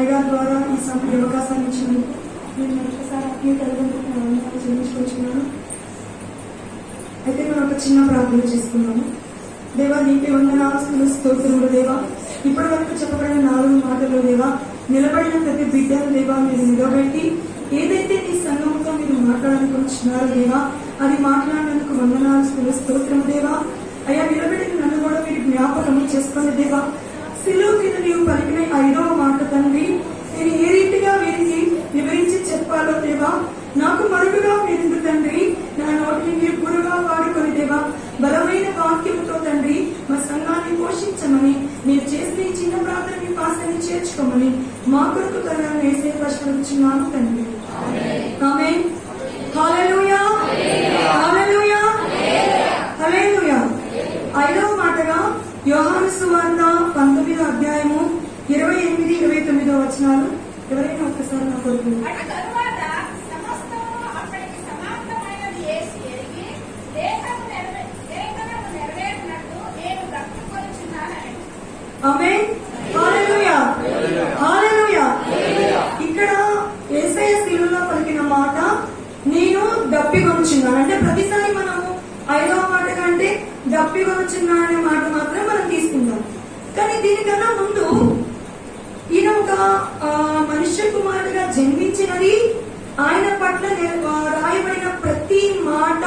అయ్యగారి ద్వారా ఈ అవకాశాన్ని ఇచ్చినందుకు నేను ఒకసారి ఆత్మీయ తల్లిదండ్రులకు చెల్లించుకొచ్చున్నాను. అయితే మనం ఒక చిన్న ప్రార్థన చేసుకున్నాము. దేవా, నీకే వందనాలు, స్తోత్రములు దేవా. ఇప్పటి వరకు చెప్పబడిన 4 మాటలు దేవా, నిలబడిన ప్రతి బిడ్డను దేవా మీరు నిలబెట్టి ఏదైతే నీ సంఘంతో మీరు మాట్లాడాలనుకుంటున్నారో దేవా, అది మాట్లాడినందుకు వందనాలు, స్తోత్రం దేవా. అయ్యా, నిలబెట్టిన నన్ను కూడా మీరు జ్ఞాపకం చేసుకుని దేవా, శిలువ మీద నీవు పలికిన 5వ మాట తండ్రి, నేను ఏ రీతిగా వీరికి వివరించి చెప్పాలో దేవా, నాకు మరుగుగా మీరు తండ్రి నా నోటిని మీరు గురుగా వాడుకొని దేవా, బలమైన వాక్యముతో తండ్రి మా సంఘాన్ని పోషించమని, మీరు చేసిన ఈ చిన్న ప్రార్థన మీ పాసాన్ని చేర్చుకోమని మా కొరకు తనను వేసే ప్రశ్నించున్నాను తండ్రి. ఆమేన్. హల్లెలూయా, హల్లెలూయా, హల్లెలూయా. 5వ మాటగా యోహాను సువార్త 19వ అధ్యాయము 28-29 వచనాలు. ఎవరైనా ఒక్కసారి నా కొరకు. ఆమేన్. హల్లెలూయా, హల్లెలూయా. ఇక్కడ యేసయ్య శిలువలో పలికిన మాట నేను దప్పిగొనుచున్నాను అంటే, ప్రతిసారి మనము 5వ మాట కంటే దప్పిగొనుచున్నాను అనే మాట మాత్రం మనం తీసుకుంటాం. కానీ దీనికన్నా ముందు ఈయన ఒక మనుష్య కుమారుడిగా జన్మించినది, ఆయన పట్ల రాయబడిన ప్రతి మాట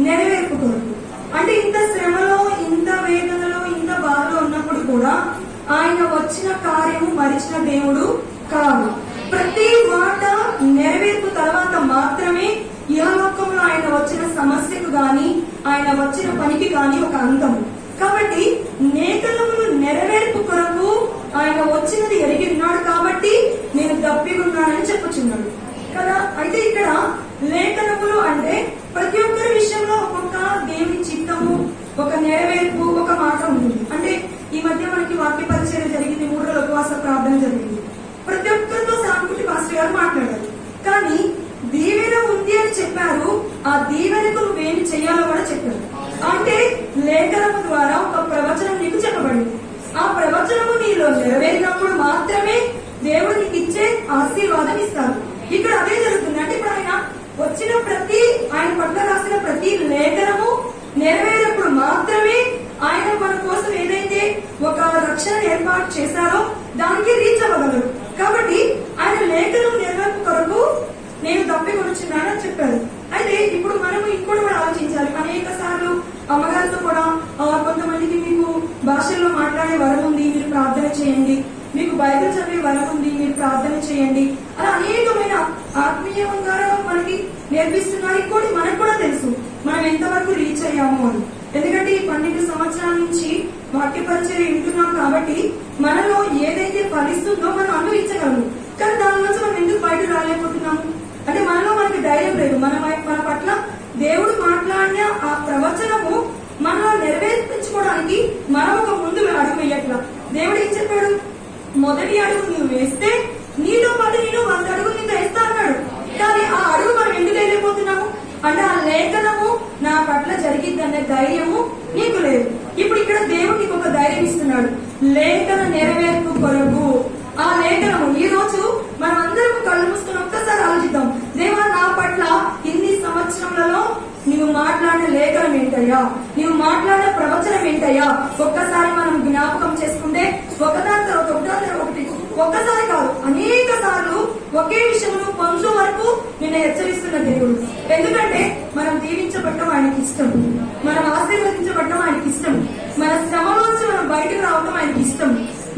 నెరవేర్పు కొరకు. అంటే ఇంత శ్రమలో, ఇంత వేదనలో, ఇంత బాధలో ఉన్నప్పుడు కూడా ఆయన వచ్చిన కార్యము మరిచిన దేవుడు కాదు. ప్రతి మాట నెరవేర్పు తర్వాత మాత్రమే ఇహలోకంలో ఆయన వచ్చిన సమస్యకు గాని, ఆయన వచ్చిన పనికి గాని ఒక అంతము. కాబట్టి లేఖనములు నెరవేర్పు కొరకు ఆయన వచ్చినది ఎరిగి ఉన్నాడు కాబట్టి నేను దప్పిగున్నానని చెప్పుచున్నాడు కదా. అయితే ఇక్కడ లేఖనములు అంటే ప్రతి ఒక్కరి విషయంలో ఒక్కొక్క దేవుని చిత్తము, ఒక నెరవేర్పు, ఒక మాట ఉంటుంది. అంటే ఈ మధ్య మనకి వాక్య పరిచయం జరిగింది, 3 రోజుల ఉపవాస ప్రార్థన జరిగింది. ప్రతి ఒక్కరితో సాంకుటి పాస్టర్ గారు మాట్లాడారు. కానీ దీవెన ఉంది అని చెప్పారు, ఆ దీవెనకు నువ్వేమి చెయ్యాలో కూడా చెప్పారు. అంటే లేఖనము ద్వారా ఒక ప్రవచనం నీకు చెప్పబడింది. ఆ ప్రవచనము నీలో నెరవేరినప్పుడు మాత్రమే దేవుడు నీకు ఇచ్చే ఆశీర్వాదం ఇస్తారు. ఇక్కడ అదే జరుగుతుంది. అంటే ఇప్పుడు ఆయన వచ్చిన ఆయన పట్ల రాసిన ప్రతి లేఖనము నెరవేరినప్పుడు మాత్రమే ఆయన మన కోసం ఏదైతే ఒక రక్షణ ఏర్పాటు చేశారో దానికి రీచ్ అవ్వగలరు. కాబట్టి ఆయన లేఖనం నెరవేర్పు కొరకు నేను దప్పిగొనుచున్నానని చెప్పారు. అయితే ఇప్పుడు మనం ఇంకోటి కూడా ఆలోచించాలి. అనేక సార్లు అమ్మగారితో కూడా కొంతమందికి మీకు భాషల్లో మాట్లాడే వరం ఉంది, మీరు ప్రార్థన చేయండి, మీకు బైబిల్ చదివే వరం ఉంది, మీరు ప్రార్థన చేయండి, అలా అనేకమైన ఆత్మీయంగా మనకి నేర్పిస్తున్నారు. ఇంకోటి మనకు కూడా తెలుసు మనం ఎంతవరకు రీచ్ అయ్యాము అని. ఎందుకంటే ఈ 12 సంవత్సరాల నుంచి వాక్య పరిచయం వింటున్నాం కాబట్టి మనలో ఏదైతే ఫలిస్తుందో మనం అనుభవించగలము. కానీ దాని నుంచి మనం ఎందుకు బయట రాలేకపోతున్నాము అంటే మనలో మనకి ధైర్యం లేదు. మన పట్ల దేవుడు మాట్లాడిన ఆ ప్రవచనము మనలో నెరవేర్పించుకోవడానికి మనం ఒక ముందు అడుగు వేయట్లా. దేవుడు ఏం చెప్పాడు? మొదటి అడుగు నువ్వు వేస్తే నీతో పాటు నేను 100 అడుగులు నీకు వేస్తా అన్నాడు. కానీ ఆ అడుగు మనం ఎందుకు వెళ్ళిపోతున్నాము అంటే ఆ లేఖనము నా పట్ల జరిగిద్దనే ధైర్యము నీకు లేదు. ఇప్పుడు ఇక్కడ దేవుడు నీకు ఒక ధైర్యం ఇస్తున్నాడు, లేఖన నెరవేర్పు కొరకు. ఆ లేఖనము ఈ రోజు మనం అందరం కళ్ళు మూసుకుని ఒక్కసారి ఆలోచిద్దాం. దేవా, నా పట్ల ఇన్ని సంవత్సరములలో నీవు మాట్లాడిన లేఖనం ఏంటయ్యా, నీవు మాట్లాడిన ప్రవచనం ఏంటయ్యా? ఒక్కసారి మనం జ్ఞాపకం చేసుకుంటే ఒకదాని తర్వాత ఒకటి, ఒక్కసారి కాదు అనేక సార్లు ఒకే విషయంలో కొంచెం వరకు నిన్ను హెచ్చరిస్తున్న దేవుడు. ఎందుకంటే మనం దీవించబడటం ఆయనకి ఇష్టం, మనం ఆశీర్వదించబడటం ఆయనకి ఇష్టం, మన శ్రమలోంచి మనం బయటకు రావడం ఆయనకి ఇష్టం.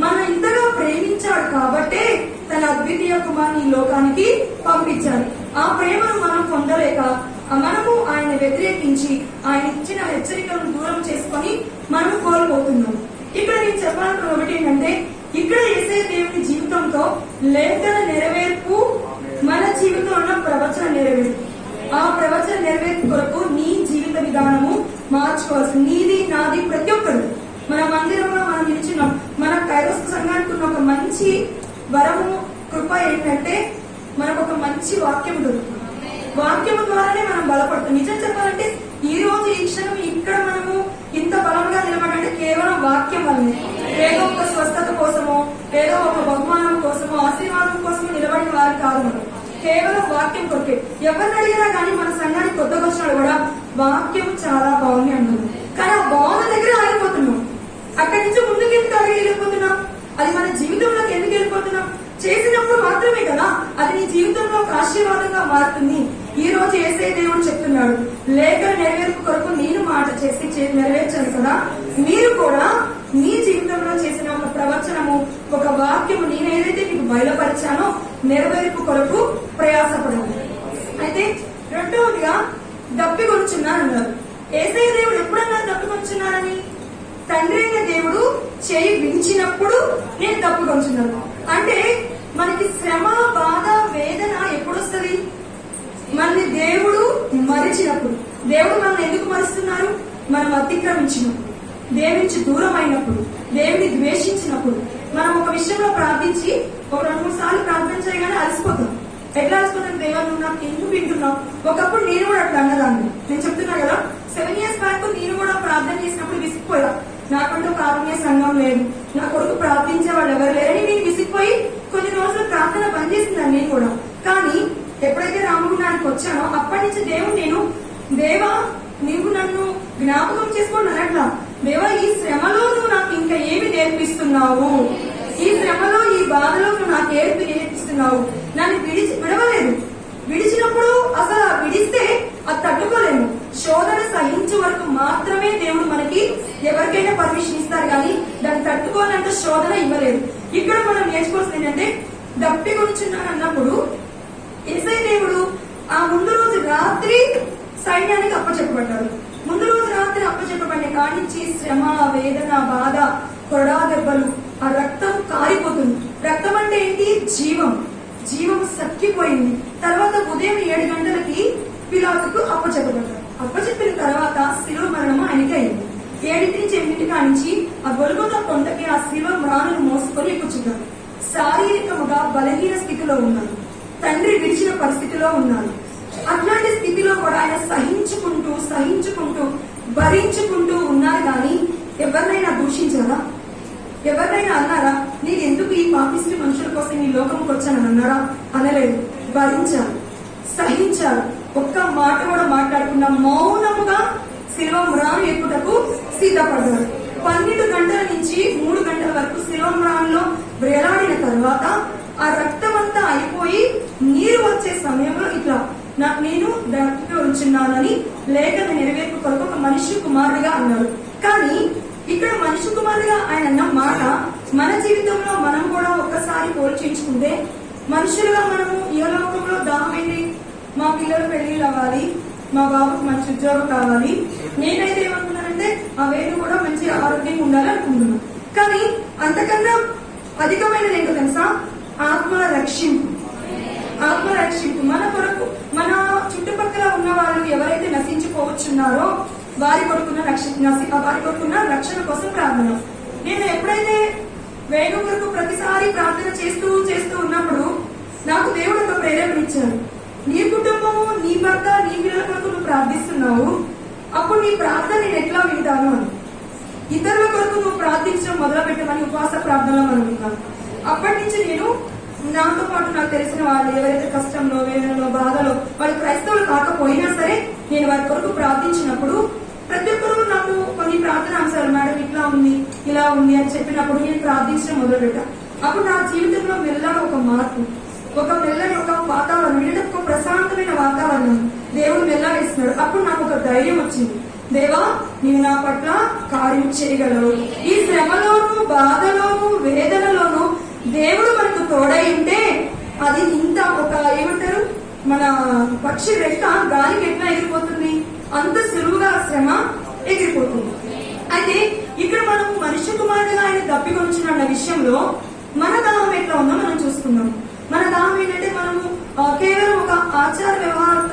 మనం ఇంతగా ప్రేమించాడు కాబట్టే తన అద్వితీయ కుమారుని ఈ లోకానికి పంపించాడు. ఆ ప్రేమను మనం పొందలేక మనము ఆయన వ్యతిరేకించి ఆయన ఇచ్చిన హెచ్చరికలను దూరం చేసుకొని మనము కోల్పోతున్నాం. ఇక్కడ నేను చెప్పాలనుకున్న ఒకటి ఏంటంటే, ఇక్కడ యేసయ్య దేవుని జీవితంతో లేఖన నెరవేర్పు, మన జీవితంలో ఉన్న ప్రవచన నెరవేర్పు. ఆ ప్రవచన నెరవేర్పు కొరకు నీ జీవిత విధానము మార్చుకోవాల్సి, నీది నాది ప్రతి ఒక్కరు. మన మందిరంలో మనం నిలిచినాం. మన కైరోస్ సంఘానికి ఉన్న ఒక మంచి వరము, కృప ఏంటంటే మనకు ఒక మంచి వాక్యం దొరుకుతుంది. వాక్యము ద్వారానే మనం బలపడుతుంది. నిజం చెప్పాలంటే ఈ రోజు ఈ క్షణం ఇక్కడ మనము ఇంత బలంగా నిలబడాలంటే కేవలం వాక్యం వల్లనే. ఏదో ఒక స్వస్థత కోసమో, ఏదో ఒక బహుమానం కోసమో, ఆశీర్వాదం ఎవరిని అడిగినా కానీ మన సంఘానికి కొత్తగా వచ్చినాడు కూడా వాక్యం చాలా బాగుంది అన్నారు. కానీ ఆ బాగున్న దగ్గర ఆగిపోతున్నాం. అక్కడి నుంచి ముందుకు ఎందుకు అలాగే వెళ్ళిపోతున్నాం? అది మన జీవితంలోకి ఎందుకు వెళ్ళిపోతున్నాం? చేసినప్పుడు మాత్రమే కదా అది నీ జీవితంలో ఒక ఆశీర్వాదంగా మారుతుంది. ఈ రోజు యేసయ్య దేవుడు చెప్తున్నాడు, లేఖన నెరవేర్పు కొరకు నేను మాట చేసి నెరవేర్చాను కదా, మీరు కూడా మీ జీవితంలో చేసిన ఒక ప్రవచనము, ఒక వాక్యము నేను ఏదైతే మీకు బయలుపరిచానో నెరవేర్పు కొరకు ప్రయాసపడండి. అయితే రెండవదిగా దప్పికొంచున్నారన్నారు. యేసయ్య దేవుడు ఎప్పుడన్నా దప్పికొంచున్నారని? తండ్రి అయిన దేవుడు చేయి విడిచినప్పుడు నేను దప్పికొంచున్నాను. అంటే మనకి శ్రమ, బాధ, వేదన ఎప్పుడు వస్తుంది? మనని దేవుడు మరిచినప్పుడు. దేవుడు మనల్ని ఎందుకు మరుస్తున్నారు? మనం అతిక్రమించినప్పుడు, దేవుని నుంచి దూరం అయినప్పుడు, దేవుని ద్వేషించినప్పుడు. మనం ఒక విషయంలో ప్రార్థించి ఒక 2-3 సార్లు ప్రార్థన చేయగానే అలసిపోతాం. ఎట్లా అలసిపోతాం? దేవాన్ని నాకు ఎందుకు వింటున్నాం? ఒకప్పుడు నేను కూడా అట్లా అన్నదాన్ని. నేను చెప్తున్నా కదా, 7 years బ్యాక్ నేను కూడా ప్రార్థన చేసినప్పుడు విసిగిపోయా. నాకంటూ ఒక ఆత్మీయ సంఘం లేదు, నా కొరకు ప్రార్థించే వాళ్ళు ఎవరు లేరని నేను విసిగిపోయి కొన్ని రోజులు ప్రార్థన బంద్ చేసిందాన్ని నేను కూడా. కానీ ఎప్పుడైతే రామగుండానికి వచ్చానో అప్పటి నుంచి దేవుడు నేను, దేవా నీవు నన్ను జ్ఞాపకం చేసుకోండి అన్నట్లా, దేవా ఈ శ్రమలో నువ్వు నాకు ఇంకా ఏమి నేర్పిస్తున్నావు, ఈ శ్రమలో ఈ బాధలో నువ్వు నాకు నేర్పిస్తున్నావు. నన్ను విడవలేదు. విడిచినప్పుడు అసలు విడిస్తే అది తట్టుకోలేము. శోధన సహించే వరకు మాత్రమే దేవుడు మనకి ఎవరికైనా పర్మిషన్ ఇస్తారు, కానీ దాన్ని తట్టుకోవాలంటే శోధన ఇవ్వలేదు. ఇక్కడ మనం నేర్చుకోవాల్సింది ఏంటంటే, దప్పికొంచున్నాను అన్నప్పుడు యేసయ్య దేవుడు ఆ ముందు రోజు రాత్రి సైన్యానికి అప్పచెప్పబడ్డారు. ముందు రోజు రాత్రి అప్పచెప్పబడిన కానించి శ్రమ, వేదన, బాధ, కొరడా దెబ్బలు, ఆ రక్తం కారిపోతుంది. రక్తం అంటే ఏంటి? జీవం. జీవం సక్కిపోయింది. తర్వాత ఉదయం 7 గంటలకి పిలాతుకు అప్పచెప్పబడ్డారు. అప్పచెప్పిన తర్వాత శిలువ మరణము ఆయనకి అయింది. 7 నుంచి 8 కానించి ఆ గొల్గొతా కొండకి ఆ శిలువ మ్రాణులు మోసుకొని ఎక్కుచున్నారు. శారీరకముగా బలహీన స్థితిలో ఉన్నారు. తండ్రి విడిచిన పరిస్థితిలో ఉన్నారు. అట్లాంటి స్థితిలో కూడా ఆయన సహించుకుంటూ భరించుకుంటూ ఉన్నారు. కానీ ఎవరినైనా దూషించారా? ఎవరినైనా అన్నారా నేను ఎందుకు ఈ పాపిష్టి మనుషుల కోసం ఈ లోకంకి వచ్చానని అన్నారా? అనలేదు. భరించారు, సహించారు. ఒక్క మాట కూడా మాట్లాడకుండా మౌనముగా శిలువ మ్రాను ఎక్కుటకు సిద్ధపడ్డారు. 12 గంటల నుంచి 3 గంటల వరకు శిలువ మ్రాన్లో వేలాడిన తర్వాత ఆ రక్తం అంతా అయిపోయి నీరు వచ్చే సమయంలో ఇట్లా నేను దప్పికి ఉంచున్నానని లేఖన నెరవేర్పు కొరకు ఒక మనిషి కుమారుడిగా అన్నారు. కానీ ఇక్కడ మనిషి కుమారుడిగా ఆయన అన్న మాట మన జీవితంలో మనం కూడా ఒక్కసారి పోల్చించుకుంటే, మనుషులుగా మనము ఇహలోకంలో దాహమైంది, మా పిల్లలు పెళ్లిళ్ళు అవ్వాలి, మా బాబుకు మంచి ఉద్యోగం కావాలి, నేనైతే ఏమనుకున్నానంటే ఆ వేరు కూడా మంచి ఆరోగ్యంగా ఉండాలి అనుకుంటున్నాను. కానీ అంతకన్నా అధికమైనది ఏంటో తెలుసా? ఆత్మల రక్షింపు. ఆత్మల రక్షింపు మన కొరకు, మన చుట్టుపక్కల ఉన్న వాళ్ళు ఎవరైతే నశించిపోవచ్చున్నారో వారి కొరకున్న రక్షణ కోసం ప్రార్థన. నేను ఎప్పుడైతే వేగం కొరకు ప్రతిసారి ప్రార్థన చేస్తూ ఉన్నప్పుడు నాకు దేవుడు ఒక ప్రేరేపణ ఇచ్చాడు. నీ కుటుంబము, నీ భర్త, నీ పిల్లల కొరకు నువ్వు ప్రార్థిస్తున్నావు, అప్పుడు నీ ప్రార్థన నేను ఎట్లా వింటాను అని. ఇతరుల కొరకు నువ్వు ప్రార్థించడం మొదలు పెట్టమని ఉపవాస ప్రార్థనలో మనం విన్నాను. అప్పటి నుంచి నేను నాతో పాటు నాకు తెలిసిన వాళ్ళు ఎవరైతే కష్టంలో, వేదనలో, బాధలో, వాళ్ళు క్రైస్తవులు కాకపోయినా సరే నేను వారి కొరకు ప్రార్థించినప్పుడు ప్రతి ఒక్కరు నాకు కొన్ని ప్రార్థన అంశాలు, మేడం ఇట్లా ఉంది, ఇలా ఉంది అని చెప్పినప్పుడు నేను ప్రార్థించడం మొదలు పెట్టా. అప్పుడు నా జీవితంలో మెల్లగా ఒక మార్పు, ఒక మెల్లని ఒక వాతావరణం, ఒక ప్రశాంతమైన వాతావరణం దేవుడు మెల్లగా ఇస్తున్నాడు. అప్పుడు నాకు ఒక ధైర్యం వచ్చింది. దేవా నీవు నా పట్ల కార్యం చేయగలవు. ఈ శ్రమలోను, బాధలోను, వేదనలోను దేవుడు మనకు తోడై ఉంటే అది ఇంత ఒక ఏమంటారు, మన పక్షి రెక్క గాలికి ఎట్లా ఎగిరిపోతుంది, అంత సులువుగా శ్రమ ఎగిరిపోతుంది. అయితే ఇక్కడ మనం మనిషి కుమారుడుగా ఆయన దప్పికొంచున్న విషయంలో మన దాహం ఎట్లా ఉందో మనం చూసుకున్నాం. మన దాహం ఏంటంటే మనము కేవలం ఒక ఆచార వ్యవహారం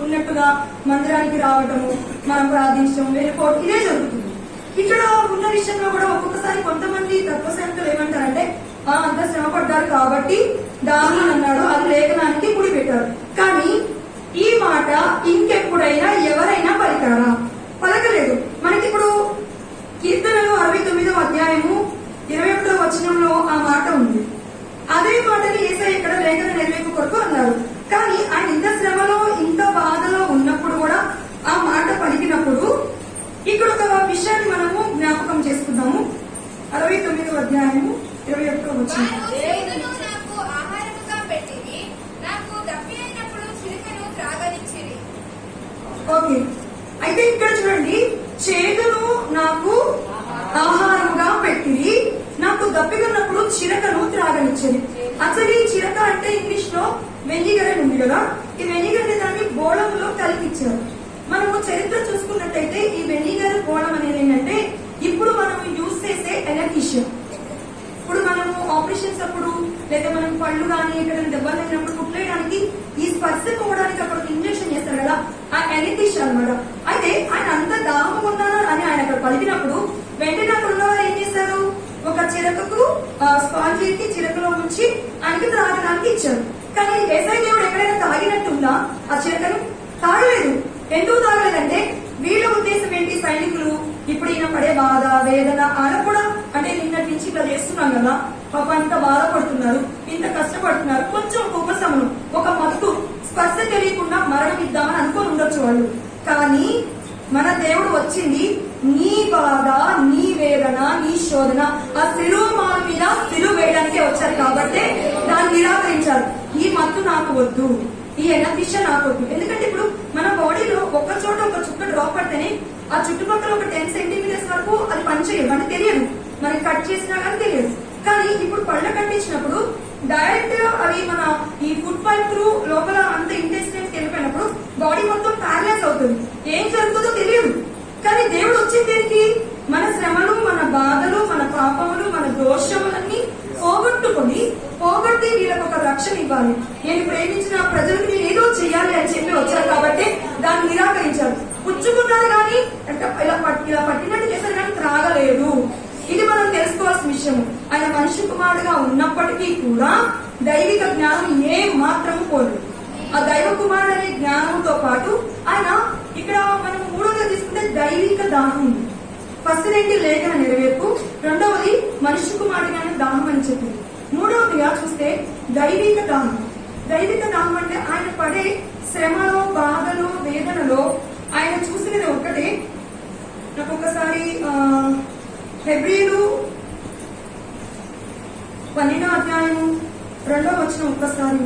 ఉన్నట్టుగా మందిరానికి రావటము, మనం ప్రార్థించడం, వెళ్ళిపోవడం, ఇదే జరుగుతుంది. ఇక్కడ ఉన్న విషయంలో కూడా ఒక్కొక్కసారి కొంతమంది తత్వశాస్త్రులు ఏమంటారంటే అంత శ్రమ పడ్డారు కాబట్టి దాహం అన్నాడు, అది లేఖనానికి ముడి పెట్టారు. కానీ ఈ మాట ఇంకెప్పుడైనా ఎవరైనా పలికారా? పలకలేదు. మనకి ఇప్పుడు కీర్తనలు 69వ అధ్యాయము 21వ వచనంలో ఆ మాట ఉంది. అదే మాటని యేసయ్య ఇక్కడ లేఖన నెరవేర్పు కొరకు అన్నారు. కానీ ఆయన ఇంత శ్రమలో ఇంత బాధలో ఉన్నప్పుడు కూడా ఆ మాట పలికినప్పుడు ఇక్కడ ఒక విషయాన్ని మనము జ్ఞాపకం చేసుకుందాము. 69వ అధ్యాయము 21వ వచనం. ఓకే, అయితే ఇక్కడ చూడండి, చేదును నాకు ఆహారముగా పెట్టిరి, నాకు దప్పికున్నప్పుడు చిరకను త్రాగనిచ్చేది. అసలు ఈ చిరక అంటే ఇంగ్లీష్ లో వెనిగర్ అని ఉంది కదా, ఈ వెనిగర్ అనే దాన్ని బోళంలో కలిపిచ్చారు. మనము చరిత్ర చూసుకున్నట్టయితే ఈ వెనిగర్ బోళం అనేది ఏంటంటే ఇప్పుడు మనం యూజ్ చేసే ఎలక్ట్రీషియన్. ఇప్పుడు మనము ఆపరేషన్స్ అప్పుడు లేదా మనం పళ్ళు కానీ ఎక్కడైనా దెబ్బలు తగినప్పుడు కుట్లేయడానికి ఈ స్పర్శ పోవడానికి అక్కడ ఇంజక్షన్ చేస్తారు కదా, ఆ ఎలక్ట్రీషియన్ అనమాట. అయితే ఆయన అంత దాహం ఉన్నాను అని ఆయన అక్కడ పలికినప్పుడు వెంటనే అక్కడ ఉన్నవారు ఏం చేశారు, ఒక చిరకకు స్పాంజ్ ఎత్తి చిరకలో నుంచి ఆయనకి త్రాగడానికి ఇచ్చారు. కానీ యేసయ్య దేవుడు ఎక్కడైనా తాగినట్టుందా ఆ చిరకను? తాగలేదు. ఎందుకు తాగలేదంటే వీళ్ళ ఉద్దేశం ఏంటి, సైనికులు ఇప్పుడు ఈయన పడే బాధ వేదన ఆయన కూడా అంటే నిన్నటి నుంచి ఇట్లా చేస్తున్నాం కదా, పాప ఇంత బాధపడుతున్నారు, ఇంత కష్టపడుతున్నారు, కొంచెం ఉపశమనం, ఒక మత్తు స్పర్శ తెలియకుండా మరణం ఇద్దామని అనుకొని ఉండొచ్చు వాళ్ళు. కానీ మన దేవుడు వచ్చింది నీ బాధ, నీ వేదన, నీ శోధన ఆ సిలువ మాల మీద సిలువ వేయడానికే వచ్చారు కాబట్టి దాన్ని నిరాకరించారు. ఈ మత్తు నాకు వద్దు, ఈ ఎనర్జీ నాకు వద్దు. ఎందుకంటే ఇప్పుడు మన బాడీలో ఒక చోట ఒక చుక్క డ్రాప్ పడితేనే ఆ చుట్టుపక్కల ఒక 10 సెంటీమీటర్స్ వరకు అది పనిచేయదు, అంటే తెలియదు, మనకి కట్ చేసినా కానీ తెలియదు. కానీ ఇప్పుడు పళ్ళ కట్టించినప్పుడు డైరెక్ట్ అవి మన ఈ ఫుడ్ పైప్ త్రూ లోపల అంత ఇంటెస్టైన్స్ వెళ్ళిపోయినప్పుడు బాడీ మొత్తం ప్యారలైజ్ అవుతుంది, ఏం జరుగుతుందో తెలియదు. కానీ దేవుడు వచ్చింది దేనికి, మన శ్రమలు, మన బాధలు, మన పాపములు, మన దోషములన్నీ పోగొట్టి వీళ్ళకి ఒక రక్షణ ఇవ్వాలి. నేను ప్రేమించిన ప్రజలకు నేను ఏదో చెయ్యాలి అని చెప్పి వచ్చారు కాబట్టి దాన్ని నిరాకరించారు. పుచ్చుకున్నారు కానీ ఇలా పట్టినట్టు చేశారు కానీ త్రాగలేదు. ఇది మనం తెలుసుకోవాల్సిన విషయం. ఆయన మనిషి కుమారుడుగా ఉన్నప్పటికీ కూడా దైవిక జ్ఞానం ఏ మాత్రము పోలేదు. ఆ దైవ కుమారుడు అనే జ్ఞానంతో పాటు ఆయన ఇక్కడ మనం మూడోగా తీసుకుంటే దైవిక దాహం ఉంది. ఫస్ట్ ఏంటి, లేఖన నెరవేర్పు. రెండవది మనిషి కుమారుడిగా దాహం అని చెప్పింది. మూడవదిగా చూస్తే దైవిక దాహం. దైవిక దాహం అంటే ఆయన పడే శ్రమలో, బాధలో, వేదనలో ఆయన చూసినది ఒక్కటే. నాకు ఒకసారి హెబ్రీలు 12వ అధ్యాయం 2వ వచనం ఒక్కసారి.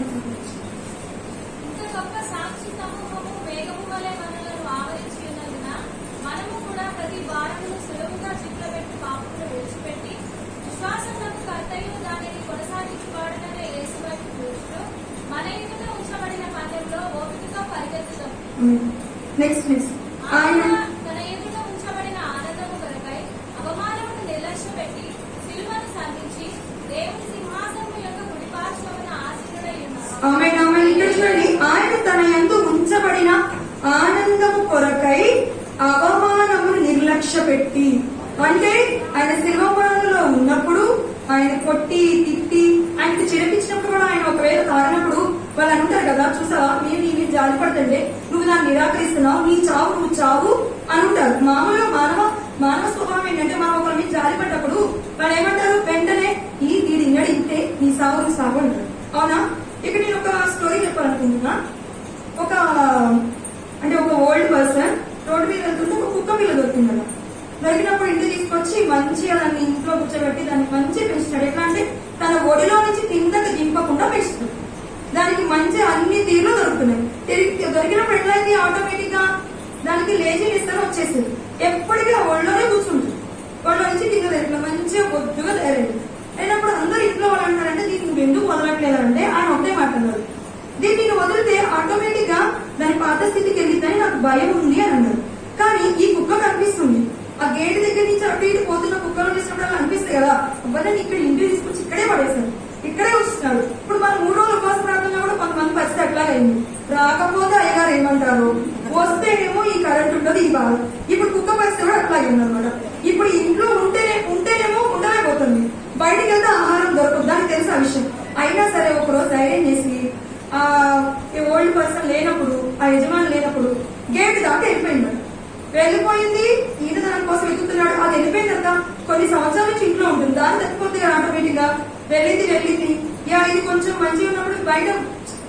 నెక్స్ట్ ఆయన తన ఎదుట ఉంచబడిన ఆనందము కొరకై అవమానమును నిర్లక్ష్యపెట్టి సిలువను సంధించి దేవుని సింహాసనము యొక్క కుడి పార్శ్వమున ఆసీనుడై ఉన్నాడు. ఆమేన్. ఇక్కడ చూడండి, ఆయన తన యందు ఉంచబడిన ఆనందము కొరకై అవమానమును నిర్లక్ష్యపెట్టి, అంటే ఆయన సిలువలో ఉన్నప్పుడు ఆయన కొట్టి తిట్టి ఆయనకి చిరపించినప్పుడు కూడా ఆయన ఒకవేళ తాగినప్పుడు వాళ్ళు అంటారు కదా, చూసావా మేము నీ మీద జాలి పడుతుంటే నువ్వు దాన్ని నిరాకరిస్తున్నావు, నీ చావు నువ్వు చావు అని ఉంటారు. మామూలుగా మానవ స్వభావం ఏంటంటే మనం ఒకరి మీద జాలి పడ్డప్పుడు వాళ్ళు ఏమంటారు, వెంటనే వీడి ఇన్నడు ఇంతే, నీ సాగు నీ సాగు అంటారు. అవునా? ఇక్కడ నేను ఒక స్టోరీ చెప్పాలనుకుంటున్నా. ఒక ఓల్డ్ పర్సన్ రోడ్డు మీద వెళ్తుంటే ఒక కుక్క పిల్ల దొరికింది కదా. దొరికినప్పుడు ఇంటికి తీసుకొచ్చి మంచిగా దాన్ని ఇంట్లో కూర్చోబెట్టి దాన్ని మంచిగా పెంచుతాడు. ఎట్లా అంటే తన ఒడిలో నుంచి కిందకి దింపకుండా పెంచుతాడు. దానికి మంచి అన్ని తీరులో దొరుకుతున్నాయి. దొరికినప్పుడు ఎట్లయింది, ఆటోమేటిక్ గా దానికి లేజీ ఇస్తాను వచ్చేసింది. ఎప్పటికీ ఆ ఒళ్ళోనే కూర్చుంటుంది. ఒళ్ళో నుంచి కింద దగ్గర మంచిగా బొద్దుగా తయారైంది. అయినప్పుడు అందరూ ఇంట్లో వాళ్ళు అంటారంటే దీన్ని నువ్వు ఎందుకు వదలట్లేదంటే ఆయన ఒకటే మాట్లాడారు, దీన్ని నేను వదిలితే ఆటోమేటిక్ గా దాని పాత స్థితికి వెళ్ళిద్దని నాకు భయం ఉంది అని అన్నారు. కానీ ఈ కుక్క కనిపిస్తుంది, ఆ గేట్ దగ్గర నుంచి అటు ఇటు పోతున్న కుక్కలు తీసినప్పుడు అనిపిస్తాయి కదా, అబ్బాయి ఇక్కడ ఇంటికి తీసుకొచ్చి ఇక్కడే పడేశారు, ఇక్కడే వస్తున్నారు. ఇప్పుడు మనం 3 రోజులు ఉపవాస ప్రార్థన కూడా కొంతమంది పరిస్థితి అట్లాగైంది. రాకపోతే అయ్యగారు ఏమంటారు, వస్తేనేమో ఈ కరెంట్ ఉండదు, ఈ బాధ. ఇప్పుడు కుక్క పరిస్థితి కూడా అట్లాగే ఉందన్నమాట. ఇప్పుడు ఇంట్లో ఉంటేనేమో ఉండలేకపోతుంది, బయటికి వెళ్తే ఆహారం దొరకదు, దానికి తెలుసు ఆ విషయం. అయినా సరే ఒకరోజు ధైర్యం చేసి ఆ ఓల్డ్ పర్సన్ లేనప్పుడు, ఆ యజమాని లేనప్పుడు గేట్ దాకా వెళ్ళిపోయింది. ఈయన దాని కోసం వెతుకుతున్నాడు. అది వెళ్ళిపోయింది కదా, కొన్ని సంవత్సరాల నుంచి ఇంట్లో ఉంటుంది, దాన్ని తప్పిపోతే ఆటోమేటిక్ గా వెళ్ళింది. ఇది కొంచెం మంచిగా ఉన్నప్పుడు బయట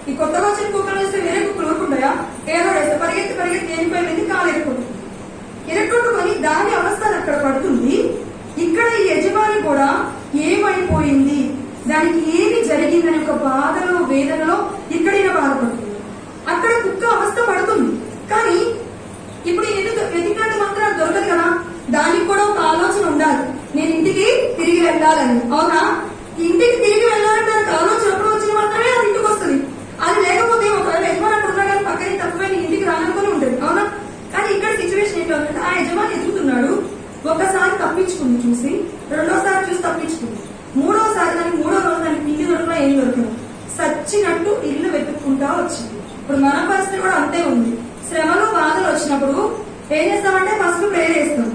ఈ కొత్తగా వచ్చిన కుక్కలు వేస్తే వేరే కుక్కలు ఊరుకుంటాయా? ఏదో వేస్తే పరిగెత్తి పరిగెత్తి దేనిపోయింది కాలు ఎరుకుంటుంది. ఎరగొట్టుకొని దాని అవస్థ అక్కడ పడుతుంది. ఇక్కడ ఈ యజమాని కూడా ఏమైపోయింది, దానికి ఏమి జరిగిందని ఒక బాధలో వేదనలో ఇక్కడైనా బాధపడుతుంది. అక్కడ కుక్క అవస్థ పడుతుంది. కానీ ఇప్పుడు ఎందుకు వెతికినట్టు మాత్రం దొరకదు కదా, దానికి కూడా ఒక ఆలోచన ఉండాలి, నేను ఇంటికి తిరిగి వెళ్ళాలని. అవునా? ఇంటికి తిరిగి వెళ్ళాలంటే నాకు ఆలోచన ఎప్పుడు వచ్చిన మాత్రమే అది ఇంటికి వస్తుంది. అది లేకపోతే ఒకవేళ యజమాని అక్కడ ఉన్నా కానీ పక్కనే తక్కువే నేను ఇంటికి రానుకొని ఉంటుంది. అవునా? కానీ ఇక్కడ సిచ్యువేషన్ ఏంటో అంటే ఆ యజమాని ఎదుగుతున్నాడు. ఒకసారి తప్పించుకుంది చూసి, రెండోసారి చూసి తప్పించుకుంది, మూడోసారి దానికి మూడో రోజు దానికి ఇంటి దొరకలో ఏం దొరకదు, సచ్చినట్టు ఇల్లు వెతుక్కుంటా వచ్చింది. ఇప్పుడు మన పరిస్థితి కూడా అంతే ఉంది. శ్రమలు బాధలు వచ్చినప్పుడు ఏం చేస్తామంటే ఫస్ట్ ప్రేయర్ చేస్తాం,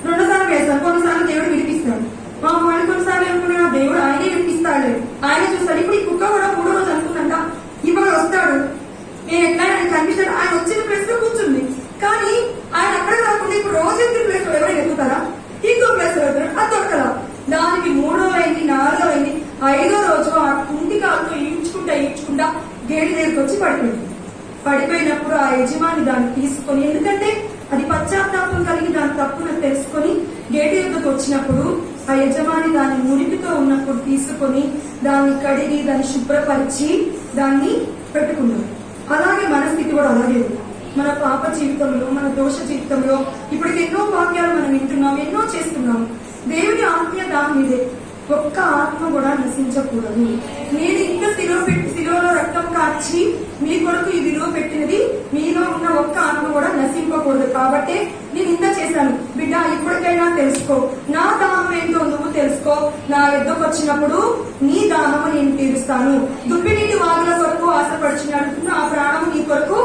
రెండోసారి వేస్తాం, కొన్నిసార్లు దేవుడు విడిపిస్తాడు. మళ్ళీ కొన్నిసార్లు అనుకున్నా దేవుడు ఆయనే విడిపిస్తాడు, ఆయనే చూస్తాడు. ఇప్పుడు ఈ కుక్క కూడా మూడో రోజు అనుకున్నాక ఇప్పుడు వస్తాడు, నేను ఎట్లా ఆయన కనిపిస్తాడు. ఆయన వచ్చిన ప్లేస్ లో కూర్చుంది, కానీ ఆయన అక్కడ కాకుండా ఇప్పుడు రోజు ఎదురు ప్లేస్ లో ఎవరైనా ఎదుగుతారా? ఇంకో ప్లేస్ లో వెళ్తారు, అది దొరకదా. దానికి మూడో అయింది, నాలుగో అయింది, ఐదో రోజు ఆ కుంటి కాలుతో ఈడ్చుకుంటా గేటు దగ్గరికి వచ్చి పడిపోయింది. పడిపోయినప్పుడు ఆ యజమాని దాన్ని తీసుకొని, ఎందుకంటే అది పశ్చాత్తాపం కలిగి దాని తప్పును తెలుసుకొని గేటు ఎదుగుకు వచ్చినప్పుడు ఆ యజమాని దాన్ని మురికితో ఉన్నప్పుడు తీసుకొని దాన్ని కడిగి దాన్ని శుభ్రపరిచి దాన్ని పెట్టుకున్నారు. అలాగే మన స్థితి కూడా అలాగే ఉంది. మన పాప జీవితంలో, మన దోష జీవితంలో ఇప్పటికి ఎన్నో వాక్యాలు మనం వింటున్నాం, ఎన్నో చేస్తున్నాం. దేవుని ఆత్మీయ దాని మీదే. ఒక్క ఆత్మ కూడా నశించకూడదు. నేను ఇంకా శిలువలో రక్తం కార్చి మీ కొరకు ఈ విలువ పెట్టినది, మీలో ఉన్న ఒక్క ఆత్మ కూడా నశింపకూడదు. కాబట్టి నేను ఇంత చేశాను బిడ్డ, ఇప్పటికైనా తెలుసుకో, నా దాహం ఏంటో నువ్వు తెలుసుకో. నా ఎద్దకు వచ్చినప్పుడు నీ దాహము నేను తీరుస్తాను. దుప్పినీటి వాగుల కొరకు ఆశపడుచున్నాడు, నా ప్రాణము నీ కొరకు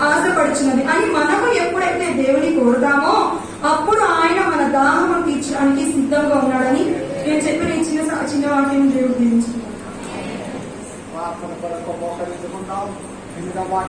ఆశపడుచున్నది అని మనము ఎప్పుడైతే దేవుని కోరుతామో అప్పుడు ఆయన మన దాహము తీర్చడానికి సిద్ధంగా ఉన్నాడని నేను చెప్పిన ఈ చిన్న వాక్యం దేవుడు దీవించుకున్నాను.